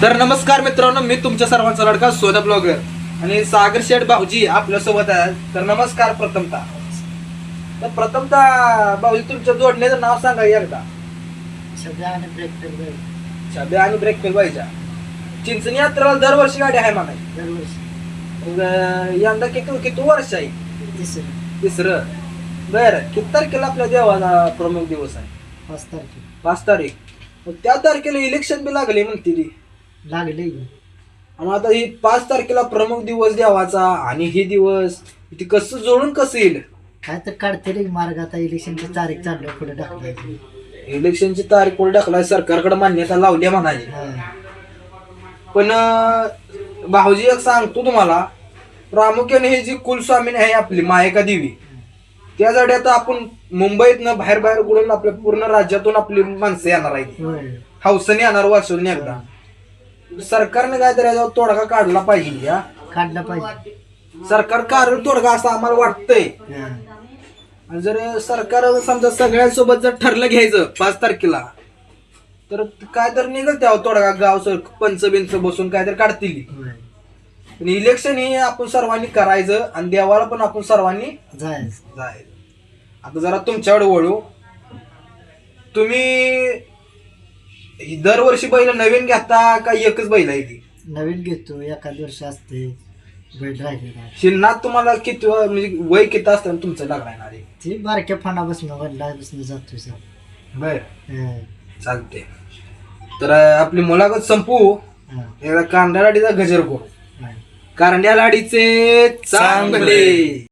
तर नमस्कार मित्रांनो, मी तुमच्या सर्वांचा लडका सोदा ब्लॉगर आणि सागर शेठ भाऊजी आपल्या सोबत आहेत. तर नमस्कार. प्रथमतः भाऊजी तुमच्या जोडण्याचं नाव सांगा एकदा. छब्या आणि ब्रेक फेल पाहिजे. चिंचणी यात्रेला दरवर्षी गाडी आहे मला. दरवर्षी यंदा किती वर्ष आहे? तिसरं. बरं, किती तारखेला आपल्या देवाचा प्रमुख दिवस आहे? 5 तारखे 5 तारीख. मग त्या तारखेला इलेक्शन बी लागले म्हणते ती. लागले. आणि आता ही 5 तारखेला प्रमुख दिवस देवाचा आणि हे दिवस ती कसं जोडून कसं येईल? काय तर काढते रे मार्ग. आता इलेक्शनची तारीख चालू पुढे टाकली. इलेक्शनची तारीख पुढे ढकलाय, सरकारकडे मान्यता लावली म्हणाली. पण भाऊजी एक सांगतो तुम्हाला, प्रामुख्याने हे जी कुलस्वामीन आहे आपली मायका देवी, त्या जडे आता आपण मुंबईतनं बाहेर कुठून आपल्या पूर्ण राज्यातून आपली माणसं येणार आहे. हौसने येणार वर्षातून एकदा. सरकारने काहीतरी याच्यावर तोडगा काढला पाहिजे. या काढला पाहिजे. सरकार काढेल तोडगा असं आम्हाला वाटतंय. आणि जर सरकार समजा सगळ्यांसोबत जर ठरलं घ्यायचं 5 तारखेला, तर काय तर निघल त्यावर तोडगा. गाव पंच बसून काय तर काढतील. पण इलेक्शन हे आपण सर्वांनी करायचं आणि देवाला पण आपण सर्वांनी जायचं. आता जरा तुमच्याकडे वळू. तुम्ही दरवर्षी बैल नवीन घेता का एकच बैल आहे ती? नवीन घेतो. एखाद वर्ष असते बैल राहिलेला. शिलनात तुम्हाला किती म्हणजे वय किती असतं तुमचं लागणार आहे? ती बारक्या फणापासून वडिलापासून जातो सर. बर, चालते. तर आपली मुलाखत संपू. एकदा कांदा लाडीचा गजर करू. कांड्या लाडीचे चांगले.